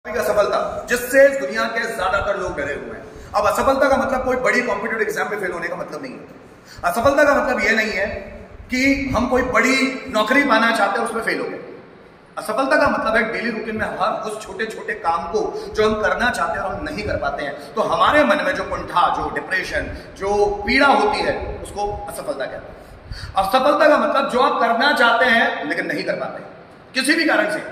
की असफलता जिससे दुनिया के ज्यादातर लोग डरे हुए हैं। अब असफलता का मतलब कोई बड़ी कॉम्पिटिटिव एग्जाम में फेल होने का मतलब नहीं है। असफलता का मतलब यह नहीं है कि हम कोई बड़ी नौकरी पाना चाहते हैं उसमें फेल हो गए। असफलता का मतलब है डेली रूटीन में हर उस छोटे छोटे काम को जो हम करना चाहते हैं और हम नहीं कर पाते हैं, तो हमारे मन में जो कुंठा, जो डिप्रेशन, जो पीड़ा होती है, उसको असफलता कहते हैं। असफलता का मतलब जो आप करना चाहते हैं लेकिन नहीं कर पाते किसी भी कारण से,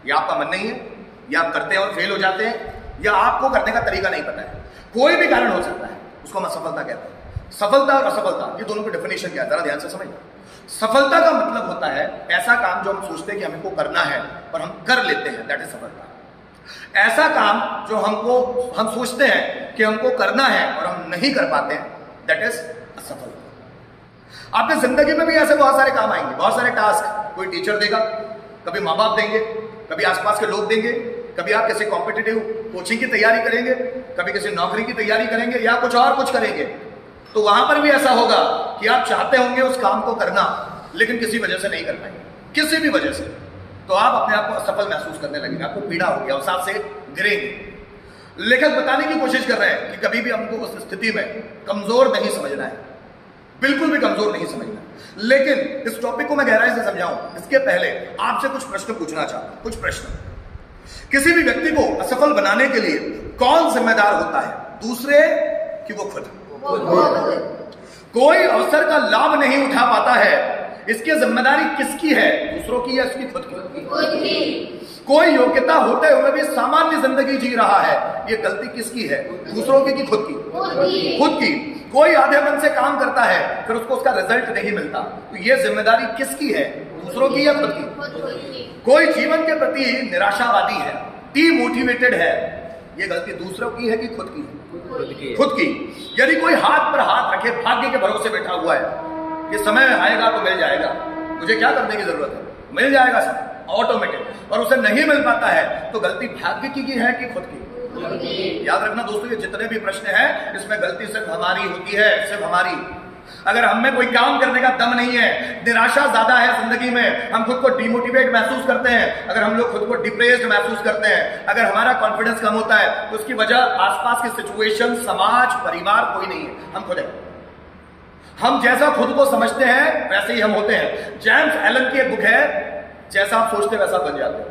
या आपका मन नहीं है, या आप करते हैं और फेल हो जाते हैं, या आपको करने का तरीका नहीं पता है, कोई भी कारण हो सकता है, उसको हम असफलता कहते हैं। सफलता और असफलता ये दोनों की डेफिनेशन क्या है, जरा ध्यान से समझना। सफलता का मतलब होता है ऐसा काम जो हम सोचते हैं कि हमको करना है और हम कर लेते हैं, दैट इज सफलता। ऐसा काम जो हम सोचते हैं कि हमको करना है और हम नहीं कर पाते हैं, दैट इज असफलता। आपकी जिंदगी में भी ऐसे बहुत सारे काम आएंगे, बहुत सारे टास्क कोई टीचर देगा, कभी माँ बाप देंगे, कभी आसपास के लोग देंगे, कभी आप किसी कॉम्पिटिटिव कोचिंग की तैयारी करेंगे, कभी किसी नौकरी की तैयारी करेंगे, या कुछ करेंगे, तो वहां पर भी ऐसा होगा कि आप चाहते होंगे उस काम को करना लेकिन किसी वजह से नहीं कर पाएंगे, किसी भी वजह से, तो आप अपने आप को असफल महसूस करने लगेंगे, आपको पीड़ा होगी, अवसाद से गिरेंगे। लेखक बताने की कोशिश कर रहे हैं कि कभी भी हमको उस स्थिति में कमजोर नहीं समझना है, बिल्कुल भी कमजोर नहीं समझना। लेकिन इस टॉपिक को मैं गहराई से समझाऊं इसके पहले आपसे कुछ प्रश्न पूछना चाहता हूं। कुछ प्रश्न। किसी भी व्यक्ति को असफल बनाने के लिए कौन जिम्मेदार होता है, दूसरे कि वो खुद? कोई अवसर का लाभ नहीं उठा पाता है, इसकी जिम्मेदारी किसकी है, दूसरों की या इसकी खुद की? कोई योग्यता होते हुए भी सामान्य जिंदगी जी रहा है, ये गलती किसकी है, दूसरों की कि खुद की? खुद की। कोई आधे मन से काम करता है फिर उसको उसका रिजल्ट नहीं मिलता, तो ये जिम्मेदारी किसकी है, दूसरों की या खुद की? कोई जीवन के प्रति निराशावादी है, डीमोटिवेटेड है, ये गलती दूसरों की है कि खुद की? खुद की। यदि कोई हाथ पर हाथ रखे भाग्य के भरोसे बैठा हुआ है कि समय आएगा तो मिल जाएगा, मुझे क्या करने की जरूरत है, मिल जाएगा सब ऑटोमेटिक, और उसे नहीं मिल पाता है, तो गलती भाग्य की है कि खुद की? याद रखना दोस्तों, ये जितने भी प्रश्न हैं इसमें गलती सिर्फ हमारी होती है, सिर्फ हमारी। अगर हम में कोई काम करने का दम नहीं है, निराशा ज्यादा है जिंदगी में, हम खुद को डिमोटिवेट महसूस करते हैं, अगर हम लोग खुद को डिप्रेस्ड महसूस करते हैं, अगर हमारा कॉन्फिडेंस कम होता है, तो उसकी वजह आसपास की सिचुएशन, समाज, परिवार कोई नहीं है, हम खुद हैं। हम जैसा खुद को समझते हैं वैसे ही हम होते हैं। जेम्स एलन की एक बुक है, जैसा आप सोचते वैसा बन जाते हैं,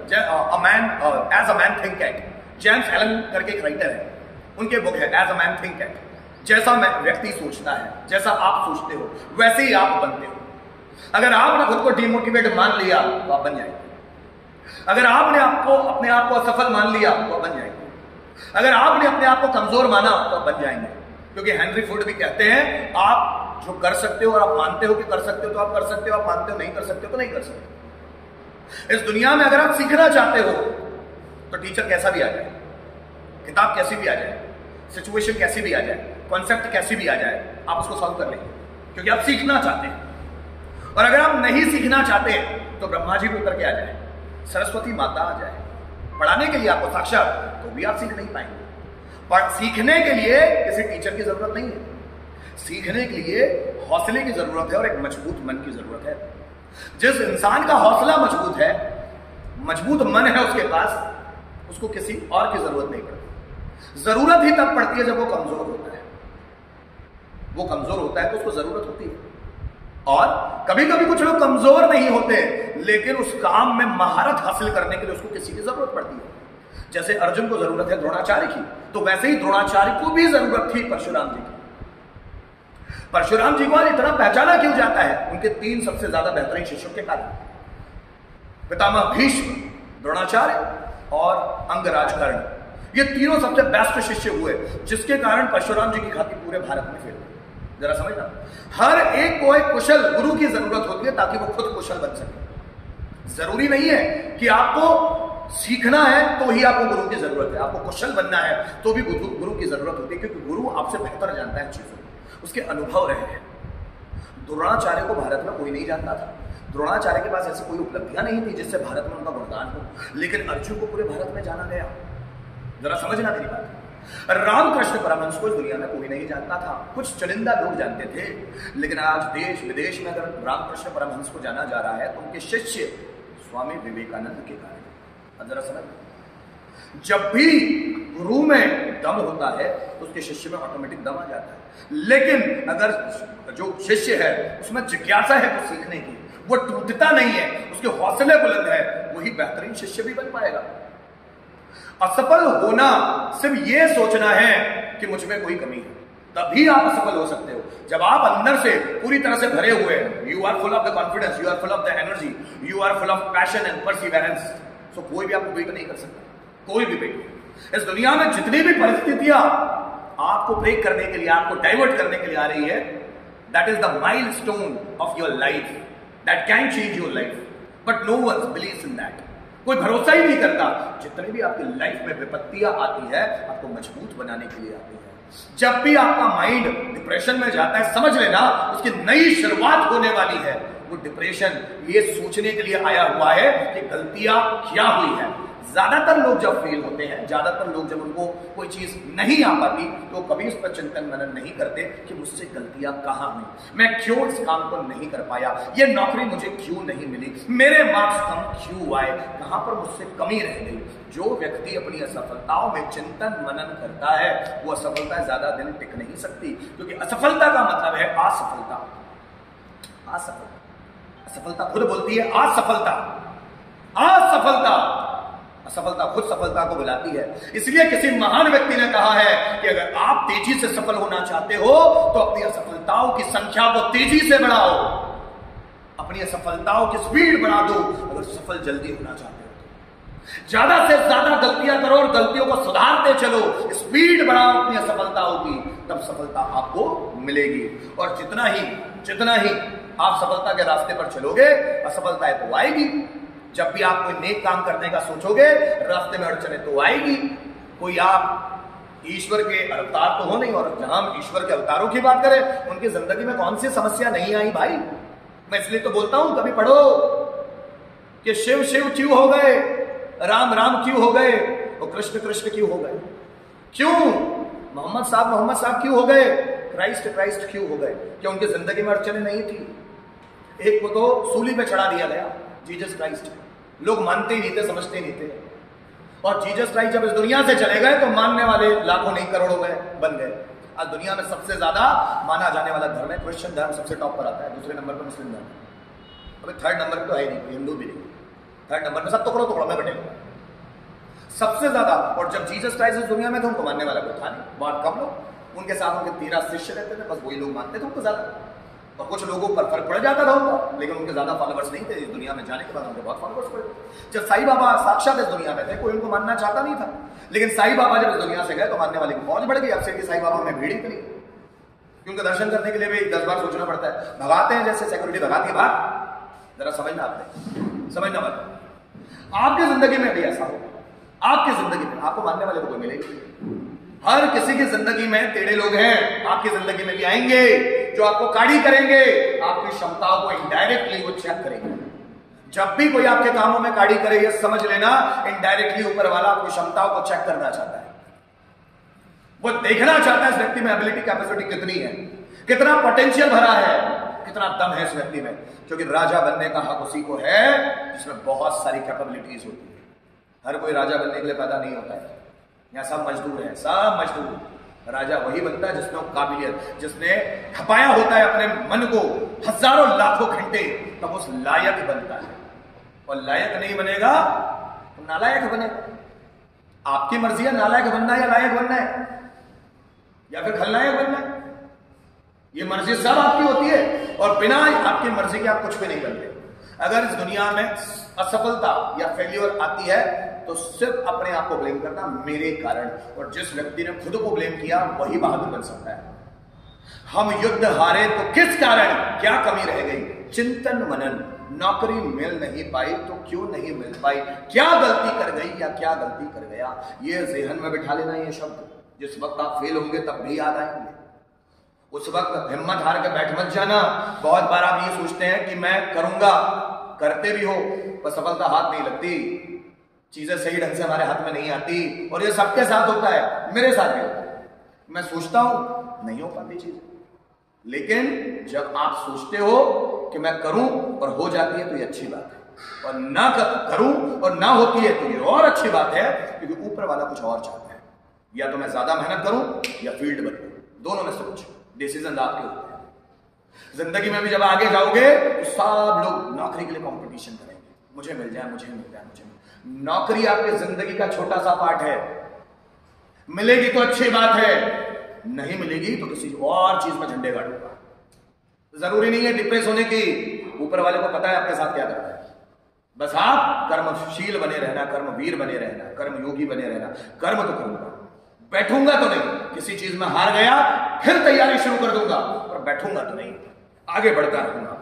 as a man thinketh. James Allen करके एक राइटर है, उनके बुक है as a man thinketh. जैसा व्यक्ति सोचता है, जैसा आप सोचते हो वैसे ही आप बनते हो। अगर आपने खुद को डिमोटिवेट मान लिया तो आप बन जाएंगे। अगर आपने अपने आप को असफल मान लिया तो आप बन जाएंगे। अगर आपने अपने आप को कमजोर माना तो आप बन जाएंगे। क्योंकि हेनरी फोर्ड भी कहते हैं, आप जो कर सकते हो और आप मानते हो कि कर सकते हो तो आप कर सकते हो, आप मानते हो नहीं कर सकते हो तो नहीं कर सकते। इस दुनिया में अगर आप सीखना चाहते हो तो टीचर कैसा भी आ जाए, किताब कैसी भी आ जाए, सिचुएशन कैसी भी आ जाए, कॉन्सेप्ट कैसी भी आ जाए, आप उसको सॉल्व कर लेंगे, क्योंकि आप सीखना चाहते हैं। और अगर आप नहीं सीखना चाहते तो ब्रह्मा जी भी उतर के आ जाए, सरस्वती माता आ जाए पढ़ाने के लिए आपको साक्षात, तो भी आप सीख नहीं पाएंगे। पर सीखने के लिए किसी टीचर की जरूरत नहीं है, सीखने के लिए हौसले की जरूरत है और एक मजबूत मन की जरूरत है। जिस इंसान का हौसला मजबूत है, मजबूत मन है उसके पास, उसको किसी और की जरूरत नहीं पड़ती। जरूरत ही तब पड़ती है जब वो कमजोर होता है। वो कमजोर होता है तो उसको जरूरत होती है। और कभी कभी कुछ लोग कमजोर नहीं होते लेकिन उस काम में महारत हासिल करने के लिए उसको किसी की जरूरत पड़ती है। जैसे अर्जुन को जरूरत है द्रोणाचार्य की, तो वैसे ही द्रोणाचार्य को भी जरूरत थी परशुराम जी की। परशुराम जी को आज इतना पहचाना क्यों जाता है, उनके 3 सबसे ज्यादा बेहतरीन शिष्यों के कारण। पितामह भीष्म, द्रोणाचार्य और अंगराज कर्ण, ये तीनों सबसे बेस्ट शिष्य हुए, जिसके कारण परशुराम जी की ख्याति पूरे भारत में फैल गई। जरा समझना, हर एक को एक कुशल गुरु की जरूरत होती है ताकि वो खुद कुशल बन सके। जरूरी नहीं है कि आपको सीखना है तो ही आपको गुरु की जरूरत है, आपको कुशल बनना है तो भी गुरु की जरूरत होती है, क्योंकि गुरु आपसे बेहतर जानता है चीजों को, उसके अनुभव रहे हैं। द्रोणाचार्य को भारत में कोई नहीं जानता था, द्रोणाचार्य के पास ऐसी कोई उपलब्धियां नहीं थी जिससे भारत में उनका गुणगान हो, लेकिन अर्जुन को पूरे भारत में जाना गया। जरा समझना मेरी बात। रामकृष्ण परमहंस को इस दुनिया में कोई नहीं जानता था, कुछ चुनिंदा लोग जानते थे, लेकिन आज देश विदेश में अगर रामकृष्ण परमहंस को जाना जा रहा है तो उनके शिष्य स्वामी विवेकानंद के कारण। जरा समझ, जब भी गुरु में दम होता है तो उसके शिष्य में ऑटोमेटिक दम आ जाता है। लेकिन अगर जो शिष्य है उसमें जिज्ञासा है कुछ सीखने की, वो टूटता नहीं है, उसके हौसले बुलंद है, वही बेहतरीन शिष्य भी बन पाएगा। असफल होना सिर्फ ये सोचना है कि मुझ में कोई कमी है, तभी आप असफल हो सकते हो। जब आप अंदर से पूरी तरह से भरे हुए हैं, you are full of the confidence, you are full of the energy, you are full of passion and perseverance, so कोई भी आपको बीट नहीं कर सकता, कोई भी बीट। इस दुनिया में जितनी भी परिस्थितियां आपको ब्रेक करने के लिए, आपको डाइवर्ट करने के लिए आ रही है, that is the milestone of your life that can change your life, but no one believes in that. कोई भरोसा ही नहीं करता। जितनी भी आपकी लाइफ में विपत्तियां आती है, आपको मजबूत बनाने के लिए आती है। जब भी आपका माइंड डिप्रेशन में जाता है, समझ लेना उसकी नई शुरुआत होने वाली है। वो डिप्रेशन ये सोचने के लिए आया हुआ है कि गलतियां क्या हुई है। ज्यादातर लोग जब फेल होते हैं, ज्यादातर लोग जब उनको कोई चीज नहीं आ पाती, तो कभी उस पर चिंतन मनन नहीं करते कि मुझसे गलतियां कहां हुई, मैं क्यों इस काम को नहीं कर पाया, ये नौकरी मुझे क्यों नहीं मिली, मेरे मार्क्स कम क्यों आए, कहां पर मुझसे कमी रह गई। जो व्यक्ति अपनी असफलताओं में चिंतन मनन करता है, वो असफलता ज्यादा दिन टिक नहीं सकती, क्योंकि असफलता का मतलब है असफलता। असफलता खुद बोलती है असफलता। असफलता खुद सफलता को बुलाती है। इसलिए किसी महान व्यक्ति ने कहा है कि अगर आप तेजी से सफल होना चाहते हो तो अपनी असफलताओं की संख्या को तेजी से बढ़ाओ, अपनी असफलताओं की स्पीड बढ़ा दो। अगर सफल जल्दी होना चाहते हो तो ज्यादा से ज्यादा गलतियां करो और गलतियों को सुधारते चलो, स्पीड बढ़ाओ अपनी असफलताओं की, तब सफलता आपको मिलेगी। और जितना ही आप सफलता के रास्ते पर चलोगे, असफलताएं तो आएगी। जब भी आप कोई नेक काम करने का सोचोगे, रास्ते में अड़चने तो आएगी। कोई आप ईश्वर के अवतार तो हो नहीं, और जहां हम ईश्वर के अवतारों की बात करें, उनकी जिंदगी में कौन सी समस्या नहीं आई भाई। मैं इसलिए तो बोलता हूं, कभी पढ़ो कि शिव शिव क्यों हो गए, राम राम क्यों हो गए, और कृष्ण कृष्ण क्यों हो गए, क्यों मोहम्मद साहब क्यों हो गए, क्राइस्ट क्यों हो गए। क्या उनकी जिंदगी में अड़चने नहीं थी? एक को तो सूली पे चढ़ा दिया गया, जीसस क्राइस्ट। लोग मानते ही नहीं थे, समझते ही नहीं थे। और जीसस क्राइस्ट जब इस दुनिया से चले गए तो मानने वाले लाखों नहीं करोड़ों में बन गए। आज दुनिया में सबसे ज्यादा माना जाने वाला धर्म है क्रिश्चियन धर्म, सबसे टॉप पर आता है। दूसरे नंबर पर मुस्लिम धर्म, अभी थर्ड नंबर पर तो है नहीं, हिंदू भी नहीं। थर्ड नंबर पर सब टुकड़ों में बटे सबसे ज्यादा। और जब जीसस क्राइस्ट इस दुनिया में थे, उनको मानने वाला कोई था नहीं, बहुत कम लोग। उनके साथ उनके 13 शिष्य रहते थे, बस वही लोग मानते थे उनको ज्यादा। और कुछ लोगों पर फर्क पड़ जाता था उनका, लेकिन उनके ज्यादा फॉलोवर्स नहीं थे। इस दुनिया में जाने के बाद उनके बहुत फॉलोवर्स पड़े। जब साईं बाबा साक्षात इस दुनिया में थे, कोई उनको मानना चाहता नहीं था, लेकिन साईं बाबा जब इस दुनिया से गए तो मानने वाले की फौज बढ़ गई। अब से साईं बाबा में भीड़ ही करी, क्योंकि दर्शन करने के लिए भी 10 बार सोचना पड़ता है। भगाते हैं जैसे सिक्योरिटी भगाती है बाहर, जरा समझना बात। आपकी जिंदगी में भी ऐसा हो, आपकी जिंदगी में आपको मानने वाले को कोई मिलेगी। हर किसी की जिंदगी में टेढ़े लोग हैं, आपकी जिंदगी में भी आएंगे जो आपको काड़ी करेंगे, आपकी क्षमताओं को इनडायरेक्टली वो चेक करेंगे। जब भी कोई आपके कामों में काड़ी करे, ये समझ लेना इनडायरेक्टली ऊपर वाला आपकी क्षमताओं को चेक करना चाहता है। वो देखना चाहता है इस व्यक्ति में एबिलिटी कैपेसिटी कितनी है, कितना पोटेंशियल भरा है, कितना दम है इस व्यक्ति में। क्योंकि राजा बनने का हक उसी को है जिसमें बहुत सारी कैपेबिलिटीज होती है। हर कोई राजा बनने के लिए पैदा नहीं होता है, यहाँ सब मजदूर है, सब मजदूर। राजा वही बनता है जिसने काबिलियत, जिसने खपाया होता है अपने मन को हजारों लाखों घंटे, तब उस लायक बनता है। और लायक नहीं बनेगा तो नालायक बनेगा। आपकी मर्जी है नालायक बनना है या लायक बनना है, या फिर खलनायक बनना है। ये मर्जी सब आपकी होती है, और बिना आपकी मर्जी के आप कुछ भी नहीं बनते। अगर इस दुनिया में असफलता या फेल्योर आती है तो सिर्फ अपने आप को ब्लेम करना, मेरे कारण। और जिस व्यक्ति ने खुद को ब्लेम किया वही बहादुर बन सकता है। हम युद्ध हारे तो किस कारण, क्या कमी रह गई, चिंतन मनन। नौकरी मिल नहीं पाई तो क्यों नहीं मिल पाई, क्या गलती कर गई या क्या गलती कर गया, ये ज़हन में बिठा लेना। ये शब्द जिस वक्त आप फेल होंगे तब भी याद आएंगे। उस वक्त हिम्मत हार के बैठ मत जाना। बहुत बार आप ये सोचते हैं कि मैं करूंगा, करते भी हो पर सफलता हाथ नहीं लगती, चीजें सही ढंग से हमारे हाथ में नहीं आती। और ये सबके साथ होता है, मेरे साथ भी होता है। मैं सोचता हूं नहीं हो पाती चीज, लेकिन जब आप सोचते हो कि मैं करूं और हो जाती है तो ये अच्छी बात है। और ना करूं और ना होती है तो ये और अच्छी बात है, क्योंकि ऊपर वाला कुछ और चाहता है। या तो मैं ज्यादा मेहनत करूं या फील्ड बदलूं, दोनों में से कुछ डिसीजन आपके ऊपर है। जिंदगी में भी जब आगे जाओगे तो सब लोग नौकरी के लिए कंपटीशन करेंगे, मुझे मिल जाए, मुझे मिल जाए, मुझे मिल। नौकरी आपकी जिंदगी का छोटा सा पार्ट है। मिलेगी तो अच्छी बात है, नहीं मिलेगी तो किसी और चीज में झंडे गाड़ूंगा। जरूरी नहीं है डिप्रेस होने की, ऊपर वाले को पता है आपके साथ क्या करना है। बस आप कर्मशील बने रहना, कर्मवीर बने रहना, कर्म योगी बने रहना। कर्म तो करूंगा, बैठूंगा तो नहीं। किसी चीज में हार गया फिर तैयारी शुरू कर दूंगा, पर बैठूंगा तो नहीं, आगे बढ़ता रहूंगा।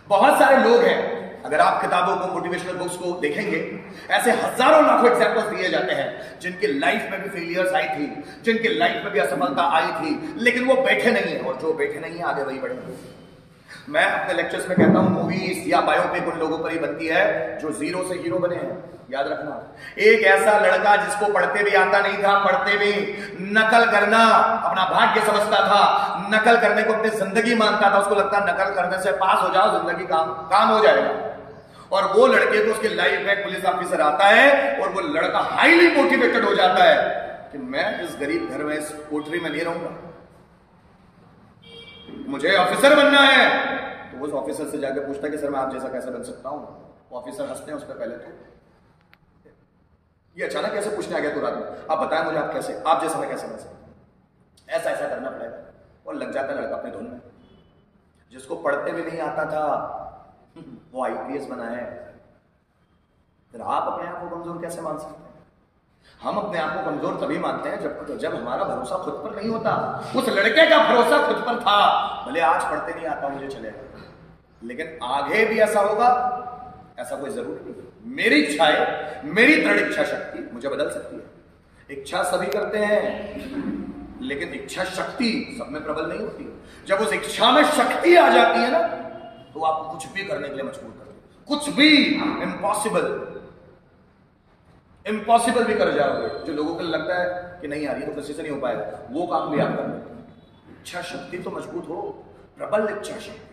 बहुत सारे लोग हैं, अगर आप किताबों को, मोटिवेशनल बुक्स को देखेंगे, ऐसे हजारों लाखों एग्जांपल्स दिए जाते हैं जिनके लाइफ में भी फेलियर्स आई थी, जिनके लाइफ में भी असफलता आई थी, लेकिन वो बैठे नहीं है। और जो बैठे नहीं है आगे वही बढ़ेंगे। मैं अपने लेक्चर्स में कहता हूं, मूवीज या बायोपिक उन लोगों पर ही बनती है जो जीरो से हीरो बने हैं। याद रखना, एक ऐसा लड़का जिसको पढ़ते भी आता नहीं था, पढ़ते भी नकल करना अपना भाग्य समझता था, नकल करने को अपनी जिंदगी मानता था। उसको लगता नकल करने से पास हो जाओ, जिंदगी काम हो जाएगा। और वो लड़के को उसकी लाइफ में पुलिस ऑफिसर आता है और वो लड़का हाईली मोटिवेटेड हो जाता है कि मैं इस गरीब घर में, इस कोठरी में नहीं रहूंगा, मुझे ऑफिसर बनना है। तो उस ऑफिसर से जाकर पूछता है कि सर मैं आप जैसा कैसे बन सकता हूं। वो ऑफिसर हंसते हैं उस पर। पहले तो ये अचानक कैसे पूछने आ गया तू रात में, आप बताएं मुझे आप कैसे, आप जैसा मैं कैसे बन सकता, ऐसा ऐसा करना पड़ेगा। और लग जाता है लड़का अपने धुन में। जिसको पढ़ते भी नहीं आता था वो आईपीएस बना है। फिर आप अपने आप को कमजोर कैसे मान सकते हैं? हम अपने आप को कमजोर तभी मानते हैं जब हमारा भरोसा खुद पर नहीं होता। उस लड़के का भरोसा खुद पर था, भले आज पढ़ते नहीं आता मुझे चलेगा, लेकिन आगे भी ऐसा होगा, ऐसा कोई जरूरी नहीं। मेरी इच्छाएं, मेरी दृढ़ इच्छा शक्ति मुझे बदल सकती है। इच्छा सभी करते हैं, लेकिन इच्छा शक्ति सब में प्रबल नहीं होती। जब उस इच्छा में शक्ति आ जाती है ना, तो आपको कुछ भी करने के लिए मजबूर कर देती। कुछ भी, इम्पॉसिबल भी कर जाओगे। जो लोगों को लगता है कि नहीं यार ये तो किसी से नहीं हो पाएगा, वो काम भी आप कर लेते। इच्छा शक्ति तो मजबूत हो, प्रबल इच्छा शक्ति,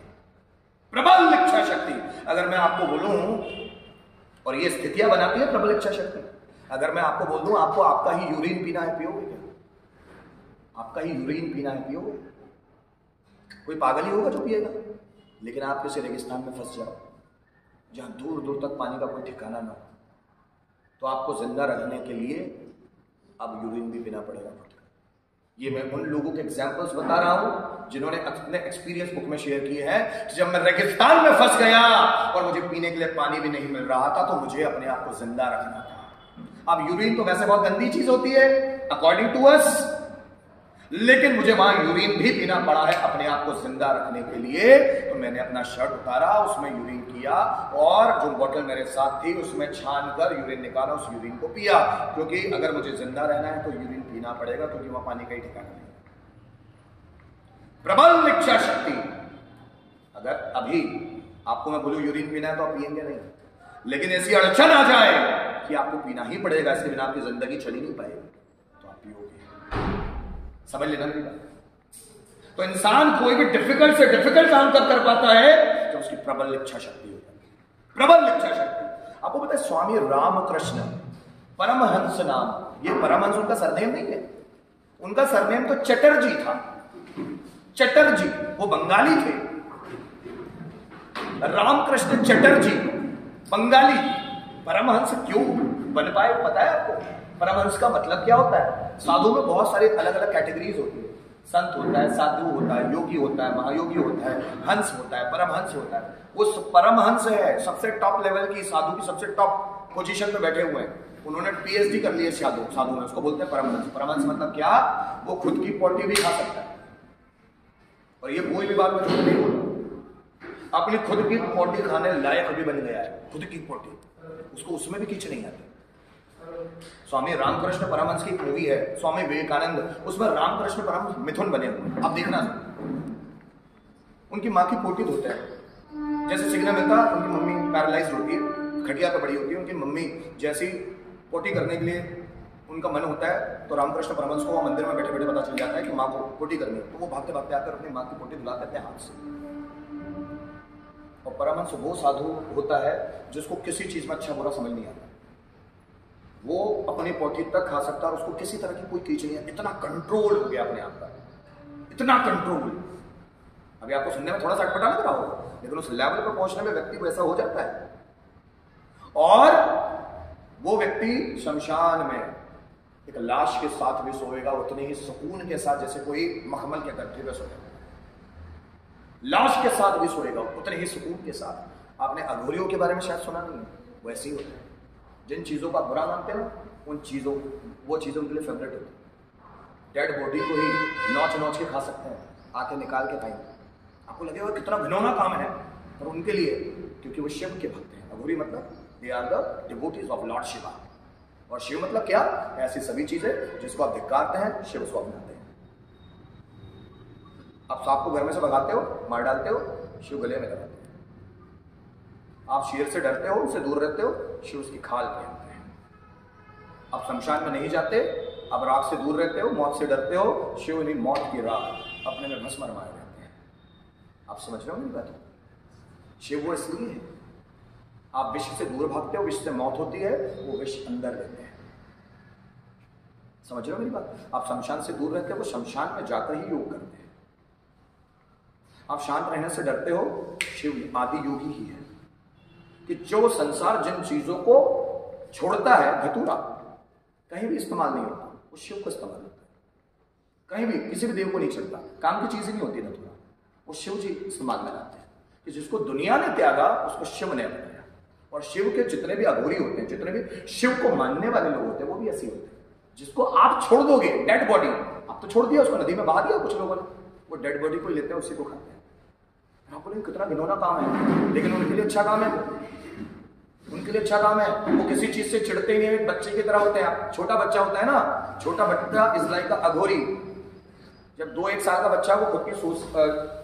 प्रबल इच्छा शक्ति। अगर मैं आपको बोलूं, और ये स्थितियां बनाती है प्रबल इच्छा शक्ति, अगर मैं आपको बोल दूं आपको आपका ही यूरिन पीना है, पियोगे क्या? आपका ही यूरिन पीना है, पियोगे? कोई पागल ही होगा जो पिएगा। लेकिन आप किसी रेगिस्तान में फंस जाओ जहां दूर दूर तक पानी का कोई ठिकाना ना हो, तो आपको जिंदा रहने के लिए अब यूरिन भी पीना पड़ेगा। ये मैं उन लोगों के एग्जांपल्स बता रहा हूं जिन्होंने अपने एक्सपीरियंस बुक में शेयर किए हैं। जब मैं रेगिस्तान में फंस गया और मुझे पीने के लिए पानी भी नहीं मिल रहा था, तो मुझे अपने आप को जिंदा रखना था। अब यूरिन तो वैसे बहुत गंदी चीज होती है अकॉर्डिंग टू अस, लेकिन मुझे वहां यूरिन भी पीना पड़ा है अपने आप को जिंदा रखने के लिए। तो मैंने अपना शर्ट उतारा, उसमें यूरिन किया, और जो बोतल मेरे साथ थी उसमें छान कर यूरिन निकाला, उस यूरिन को पिया। क्योंकि अगर मुझे जिंदा रहना है तो यूरिन पीना पड़ेगा, क्योंकि वहां पानी का ही ठिकाना नहीं। प्रबल इच्छा शक्ति। अगर अभी आपको मैं बोलूं यूरिन पीना है तो आप पिएंगे नहीं, लेकिन ऐसी अड़चन आ जाए कि आपको पीना ही पड़ेगा, इसके बिना आपकी जिंदगी चली नहीं पाएगी, तो आप पियोगे। समझ लेना मेरी बात। तो इंसान कोई भी डिफिकल्ट से डिफिकल्ट काम कब कर पाता है? जब उसकी प्रबल इच्छा शक्ति हो जाती है। प्रबल इच्छा शक्ति। आपको पता है स्वामी रामकृष्ण परमहंस नाम, ये परमहंस उनका सरनेम नहीं है, उनका सरनेम तो चटर्जी था। चटर्जी, वो बंगाली थे। रामकृष्ण चटर्जी बंगाली। परमहंस क्यों बन पाए पता है आपको? परमहंस का मतलब क्या होता है? साधु में बहुत सारी अलग अलग कैटेगरीज होती है। संत होता है, साधु होता है, योगी होता है, महायोगी होता है, हंस होता है, परमहंस होता है। वो परमहंस है, सबसे टॉप लेवल की, साधु की सबसे टॉप पोजीशन पे बैठे हुए हैं। उन्होंने पीएचडी कर ली है साधु में, उसको बोलते हैं परमहंस। परमहंस मतलब क्या? वो खुद की पोटी भी खा सकता है, और ये कोई भी बात में झूठ नहीं बोलता। अपनी खुद की पोटी खाने लायक भी बन गया है, खुद की पोटी, उसको उसमें भी कीच नहीं आती। स्वामी रामकृष्ण परमहंस की मूवी है स्वामी विवेकानंद, उसमें रामकृष्ण परमहंस मिथुन बने हुए। अब देखना, उनकी माँ की पोटी धोते हैं। जैसे सिग्नल मिलता, उनकी मम्मी पैरालाइज होती है, खटिया पे पड़ी होती है, उनकी मम्मी जैसी पोटी करने के लिए उनका मन होता है, तो रामकृष्ण परमहंस को मंदिर में बैठे बैठे पता चल जाता है कि माँ को पोटी करनी है, तो वो भागते भागते आकर अपनी माँ की पोटी धुलाते अपने हाथ से। और परमहंस वो साधु होता है जिसको किसी चीज में अच्छा बुरा समझ नहीं आता। वो अपनी पोथी तक खा सकता है और उसको किसी तरह की कोई कीच नहीं है। इतना कंट्रोल हो गया अपने आप का, इतना कंट्रोल। अभी आपको सुनने में थोड़ा सा अटपटा लग रहा होगा, लेकिन उस लेवल पर पहुंचने में व्यक्ति को ऐसा हो जाता है। और वो व्यक्ति शमशान में एक लाश के साथ भी सोएगा उतने ही सुकून के साथ जैसे कोई मखमल के गड्ढे में सोएगा। लाश के साथ भी सोएगा उतने ही सुकून के साथ। आपने अघोरियों के बारे में शायद सुना नहीं है, वैसे ही होता है। जिन चीजों का बुरा मानते हो उन चीजों, वो चीजें उनके लिए फेवरेट होती है। डेड बॉडी को ही नोच नोच के खा सकते हैं, आके निकाल के खाएंगे। आपको लगेगा कितना घिनौना काम है, पर उनके लिए, क्योंकि वो शिव के भक्त हैं। अघोरी मतलब they are the devotees of Lord Shiva. और शिव मतलब क्या? ऐसी सभी चीजें जिसको आप धिक्कारते हैं, शिव उसको अपनाते हैं। आप सांप को घर में से भगाते हो, मार डालते हो, शिव गले में लगाते हैं। आप शेर से डरते हो, उससे दूर रहते हो, शिव उसकी खाल पहनते हैं। आप शमशान में नहीं जाते, आप राख से दूर रहते हो, मौत से डरते हो, शिव नहीं मौत की राख अपने में भस्म रमाए रहते हैं। आप समझ रहे हो मेरी बात? शिव वो इसलिए है। आप विष से दूर भागते हो, विष से मौत होती है, वो विष अंदर रहते हैं। समझ रहे हो मेरी बात? आप शमशान से दूर रहते हो, वो शमशान में जाकर ही योग करते हैं। आप शांत रहने से डरते हो, शिव आदि योगी ही है। कि जो संसार जिन चीजों को छोड़ता है, धतूरा कहीं भी इस्तेमाल नहीं होता, वो शिव को इस्तेमाल होता है। कहीं भी किसी भी देव को नहीं चलता, काम की चीजें नहीं होती धतूरा, वो शिव जी इस्तेमाल में लाते हैं। कि जिसको दुनिया ने त्यागा उसको शिव ने अपनाया। और शिव के जितने भी अघोरी होते हैं, जितने भी शिव को मानने वाले लोग होते हैं, वो भी ऐसे होते हैं। जिसको आप छोड़ दोगे, डेड बॉडी, आप तो छोड़ दिया उसको, नदी में बहा दिया कुछ लोगों ने, वो डेड बॉडी को ही लेते हैं, उसी को खाते हैं। आपको नहीं कितना घिनौना काम है, लेकिन उनके लिए अच्छा काम है। उनके लिए अच्छा काम है। वो किसी चीज से चिढ़ते ही नहीं, बच्चे की तरह होते हैं। छोटा बच्चा होता है ना, छोटा बच्चा इज लाइक अ अघोरी। जब 2-1 साल का बच्चा वो खुद की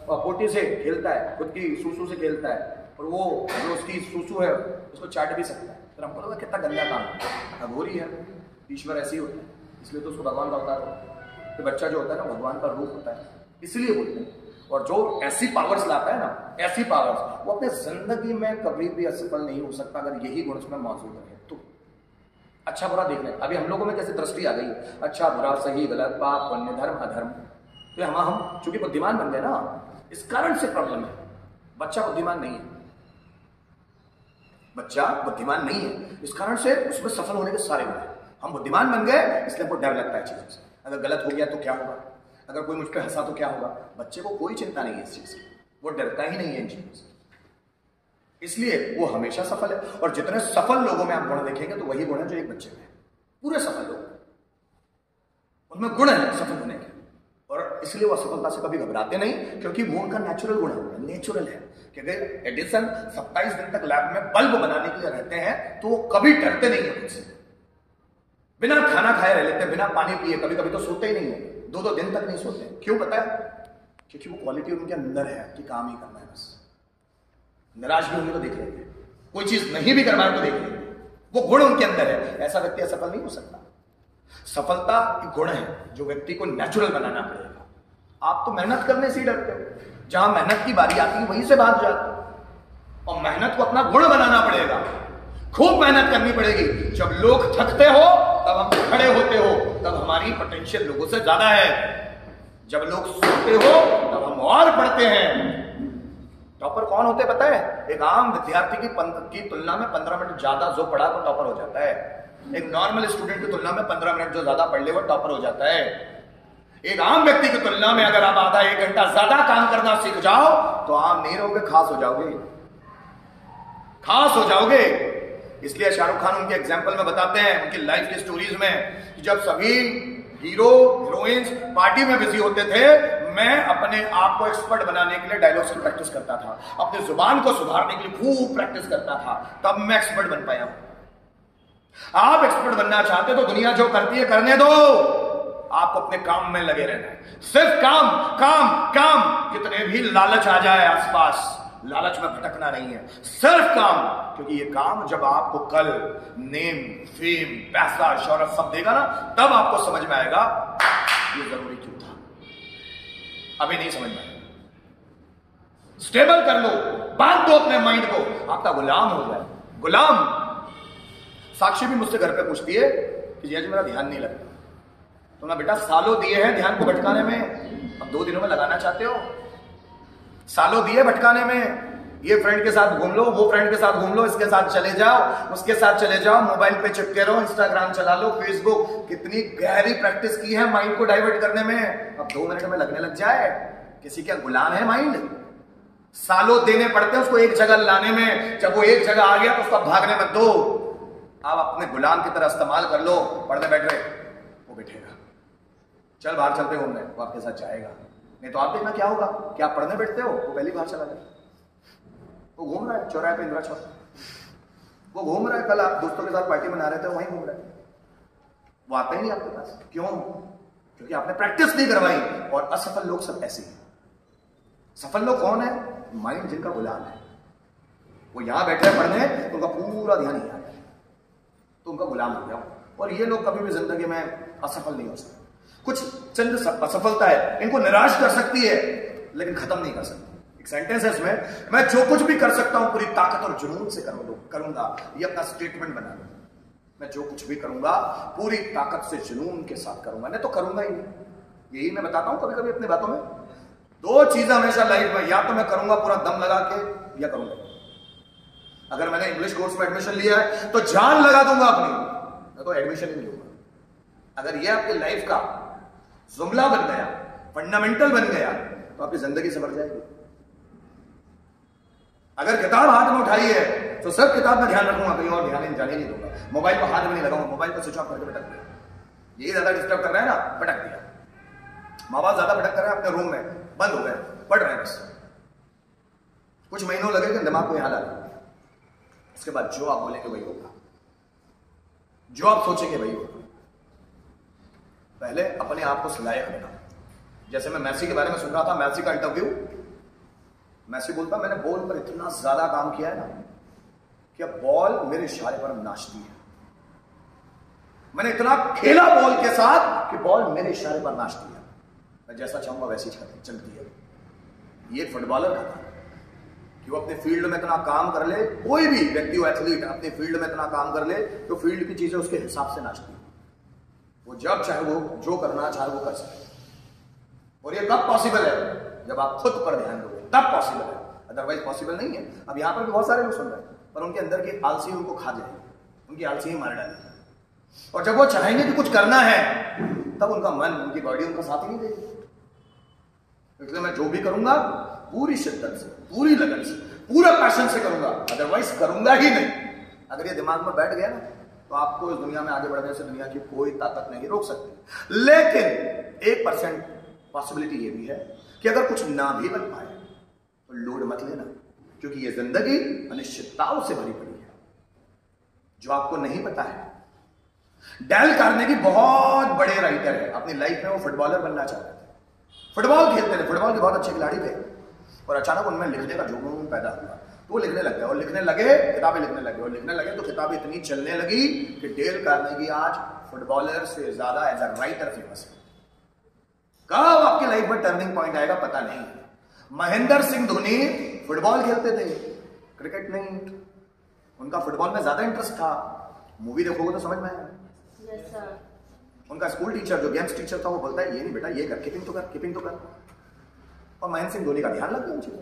पोटी से खेलता है, खुद की सूसू से खेलता है, और वो जो उसकी सूसू है उसको चाट भी सकता है, तो हमको लगा कितना गंदा काम है। अघोरी है, ईश्वर ऐसे ही होता है, इसलिए तो उसको भगवान का अवतार होता है। तो बच्चा जो होता है ना, भगवान का रूप होता है, इसलिए बोलते हैं। और जो ऐसी पावर्स लाता है ना, ऐसी पावर्स, वो अपने जिंदगी में कभी भी असफल नहीं हो सकता अगर यही गुण उसमें मौजूद है। तो अच्छा बुरा देखना है। अभी हम लोगों में कैसे दृष्टि आ गई, अच्छा बुरा, सही गलत, पाप पुण्य, धर्म अधर्म, तो हम चूंकि बुद्धिमान बन गए ना, इस कारण से प्रॉब्लम है। बच्चा बुद्धिमान नहीं है, बच्चा बुद्धिमान नहीं है, इस कारण से उसमें सफल होने के सारे गुण हैं। हम बुद्धिमान बन गए, इसलिए हमको डर लगता है चीजों से। अगर गलत हो गया तो क्या होगा, अगर कोई मुझ पर हंसा तो क्या होगा। बच्चे को कोई चिंता नहीं है इस चीज की, वो डरता ही नहीं है इन चीजों से, इसलिए वो हमेशा सफल है। और जितने सफल लोगों में आप गुण देखेंगे तो वही गुण है जो एक बच्चे में। पूरे सफल लोग, उनमें गुण है सफल होने के, और इसलिए वो असफलता से कभी घबराते नहीं, क्योंकि वो उनका नेचुरल गुण है, नेचुरल है। कि अगर एडिसन 27 दिन तक लैब में बल्ब बनाने के लिए रहते हैं तो वो कभी डरते नहीं है मुझसे। बिना खाना खाए रह लेते हैं, बिना पानी पिए, कभी कभी तो सोते ही नहीं है, 2-2 दिन तक नहीं सोते। क्यों पता है? क्योंकि वो क्वालिटी उनके अंदर है कि काम ही करना है बस। नाराज भी होंगे तो देख लेंगे, कोई चीज नहीं भी करवाए तो देख लेंगे, वो गुण उनके अंदर है। ऐसा व्यक्ति असफल नहीं हो सकता। सफलता एक गुण है जो व्यक्ति को नेचुरल बनाना पड़ेगा। आप तो मेहनत करने से ही डरते हो, जहां मेहनत की बारी आती है वहीं से भाग जाते हो। और मेहनत को अपना गुण बनाना पड़ेगा, खूब मेहनत करनी पड़ेगी। जब लोग थकते हो तब हम खड़े होते हो, तब हमारी पोटेंशियल लोगों से ज्यादा है। जब लोग सोते हो तब हम और पढ़ते हैं। टॉपर कौन होते पता है? एक आम विद्यार्थी की तुलना में 15 मिनट ज्यादा जो पढ़ा तो टॉपर हो जाता है। एक नॉर्मल स्टूडेंट की तुलना में 15 मिनट जो ज्यादा पढ़ ले वो टॉपर हो जाता है। एक आम व्यक्ति की तुलना में अगर आप आधा 1 घंटा ज्यादा काम करना सीख जाओ तो आम नहीं रहोगे, खास हो जाओगे, खास हो जाओगे। इसलिए शाहरुख खान उनके एग्जाम्पल में बताते हैं, उनकी लाइफ की स्टोरीज में, कि जब सभी हीरो हीरोइंस पार्टी में बिजी होते थे, मैं अपने आप को एक्सपर्ट बनाने के लिए डायलॉग्स की प्रैक्टिस करता था, अपनी जुबान को सुधारने के लिए खूब प्रैक्टिस करता था, तब मैं एक्सपर्ट बन पाया हूं। आप एक्सपर्ट बनना चाहते तो दुनिया जो करती है करने दो, आपको अपने काम में लगे रहना है। सिर्फ काम काम काम। कितने भी लालच आ जाए आसपास, लालच में भटकना नहीं है, सिर्फ काम। क्योंकि ये काम जब आपको कल नेम, फेम, पैसा, शौहरत सब देगा ना, तब आपको समझ में आएगा ये जरूरी क्यों था। अभी नहीं समझ में आएगा। स्टेबल कर लो, बांध दो अपने माइंड को, आपका गुलाम हो जाए। गुलाम। साक्षी भी मुझसे घर पे पूछती है कि जी मेरा ध्यान नहीं लगता। तो ना बेटा, सालों दिए हैं ध्यान को भटकाने में, अब 2 दिनों में लगाना चाहते हो? सालों दिए भटकाने में। ये फ्रेंड के साथ घूम लो, वो फ्रेंड के साथ घूम लो, इसके साथ चले जाओ, उसके साथ चले जाओ, मोबाइल पे चिपके रहो, इंस्टाग्राम चला लो, फेसबुक। कितनी गहरी प्रैक्टिस की है माइंड को डाइवर्ट करने में, अब 2 मिनट में लगने लग जाए। किसी का गुलाम है माइंड? सालों देने पड़ते हैं उसको एक जगह लाने में। जब वो एक जगह आ गया तो उसको भागने मत दो। आप अपने गुलाम की तरह इस्तेमाल कर लो। पढ़ने बैठ रहे, वो बैठेगा। चल बाहर चलते घूमने, वो आपके साथ जाएगा। नहीं तो आप देखना क्या होगा कि आप पढ़ने बैठते हो, वो पहली बाहर चला जाए। वो घूम रहा है चौराहे पे, इंदिरा चौक, वो घूम रहा है। कल आप दोस्तों के साथ पार्टी मना रहे थे, वहीं घूम रहा है। वो आता ही नहीं आपके पास। क्यों? क्योंकि आपने प्रैक्टिस नहीं करवाई। और असफल लोग सब ऐसे हैं। सफल लोग कौन है? माइंड जिनका गुलाम है। वो यहां बैठे हैं पढ़ने, तो उनका पूरा ध्यान ही आता है, तो उनका गुलाम हो गया। और ये लोग कभी भी जिंदगी में असफल नहीं हो सकते। कुछ चंद असफलता है, इनको निराश कर सकती है, लेकिन खत्म नहीं कर सकती। एक सेंटेंस है इसमें, मैं जो कुछ भी कर सकता हूं पूरी ताकत और जुनून से करूंगा। ये अपना स्टेटमेंट बना लो। मैं जो कुछ भी करूंगा पूरी ताकत से जुनून के साथ करूंगा, नहीं तो करूंगा ही नहीं। यही मैं बताता हूं कभी कभी अपनी बातों में। 2 चीजें हमेशा लाइफ में, या तो मैं करूंगा पूरा दम लगा के, या करूंगा। अगर मैंने इंग्लिश कोर्स में एडमिशन लिया है तो जान लगा दूंगा अपनी, मैं तो एडमिशन ही नहीं लूंगा। अगर ये आपकी लाइफ का जुमला बन गया, फंडामेंटल बन गया, तो आपकी जिंदगी संवर जाएगी। अगर किताब हाथ में उठाई है तो सब किताब में ध्यान रखूंगा, कहीं और ध्यान जाने नहीं दूंगा। मोबाइल को हाथ में नहीं लगाऊंगा, मोबाइल को स्विच ऑफ करके पटक दिया। यही ज्यादा डिस्टर्ब कर रहा है ना, पटक दिया। माँ बाप ज्यादा भटक कर रहे हैं, अपने रूम में बंद हो गए, पढ़ रहे हैं बस। कुछ महीनों लगेगा दिमाग को यहां लाना। उसके बाद जो आप बोलेंगे वही होगा, जो आप सोचेंगे वही होगा। पहले अपने आप को लायक बनाओ। जैसे मैं मैसी के बारे में सुन रहा था, मैसी का इंटरव्यू। मैसी बोलता, मैंने बॉल पर इतना ज्यादा काम किया है ना कि अब बॉल मेरे इशारे पर नाचती है। मैंने इतना खेला बॉल के साथ कि बॉल मेरे इशारे पर नाचती है। मैं जैसा चाहूंगा वैसी चलती है। ये फुटबॉलर का था कि वो अपने फील्ड में इतना काम कर ले, कोई भी व्यक्ति हो एथलीट अपने फील्ड में इतना काम कर ले तो फील्ड की चीजें उसके हिसाब से नाचती है। वो जब चाहे वो जो करना चाहे वो कर सके। और ये कब पॉसिबल है? जब आप खुद पर ध्यान दोगे तब पॉसिबल है, अदरवाइज पॉसिबल नहीं है। अब यहां पर भी बहुत सारे लोग सुन रहे हैं, पर उनके अंदर की आलसी उनको खा जाएगी, उनकी आलसी ही मार डालेगी। और जब वो चाहेंगे कि कुछ करना है, तब उनका मन, उनकी बॉडी उनका साथ ही नहीं देगी। इसलिए मैं जो भी करूंगा पूरी शिद्दत से, पूरी लगन से, पूरा पैशन से करूंगा, अदरवाइज करूंगा ही नहीं। अगर ये दिमाग में बैठ गया ना, तो आपको इस दुनिया में आगे बढ़ने से दुनिया की कोई ताकत नहीं रोक सकती। लेकिन 1% पॉसिबिलिटी ये भी है कि अगर कुछ ना भी बन पाए तो लोड मत लेना, क्योंकि ये जिंदगी अनिश्चितताओं से भरी पड़ी है जो आपको नहीं पता है। डेल कार्नेगी बहुत बड़े राइटर है, अपनी लाइफ में वो फुटबॉलर बनना चाहते थे, फुटबॉल खेलते थे, फुटबॉल के बहुत अच्छे खिलाड़ी थे। और अचानक उनमें लिखने का जुनून पैदा हुआ, तो वो लिखने लग गए, और लिखने लगे, किताबें लिखने लगे, और लिखने लगे तो किताबें इतनी चलने लगी कि डेल कार्नेगी आज फुटबॉलर से ज्यादा एज अ राइटर फेमस है। कब आपकी लाइफ में टर्निंग पॉइंट आएगा पता नहीं। महेंद्र सिंह धोनी फुटबॉल खेलते थे, क्रिकेट नहीं। उनका फुटबॉल में ज्यादा इंटरेस्ट था। मूवी देखोगे तो समझ में आएगा। yes, उनका स्कूल टीचर जो गेम्स टीचर था वो बोलता है ये नहीं बेटा ये कर, कीपिंग तो कर, कीपिंग तो कर। और महेंद्र सिंह धोनी का ध्यान लग गया उन चीजों।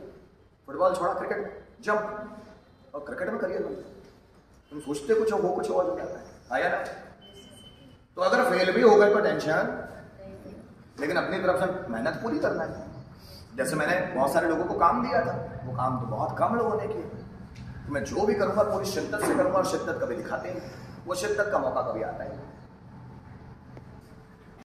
फुटबॉल छोड़ा, क्रिकेट जंप, और क्रिकेट में करियर बन गया। तुम सोचते कुछ हो वो कुछ और हो जाता है, आया ना। तो अगर फेल भी हो गए तो टेंशन, लेकिन अपनी तरफ से मेहनत पूरी करना है। जैसे मैंने बहुत सारे लोगों को काम दिया था, वो काम तो बहुत कम लोगों ने किए। तो मैं जो भी करूंगा पूरी शिद्दत से करूंगा, और शिद्दत कभी दिखाते हैं, वो शिद्दत का मौका कभी आता है।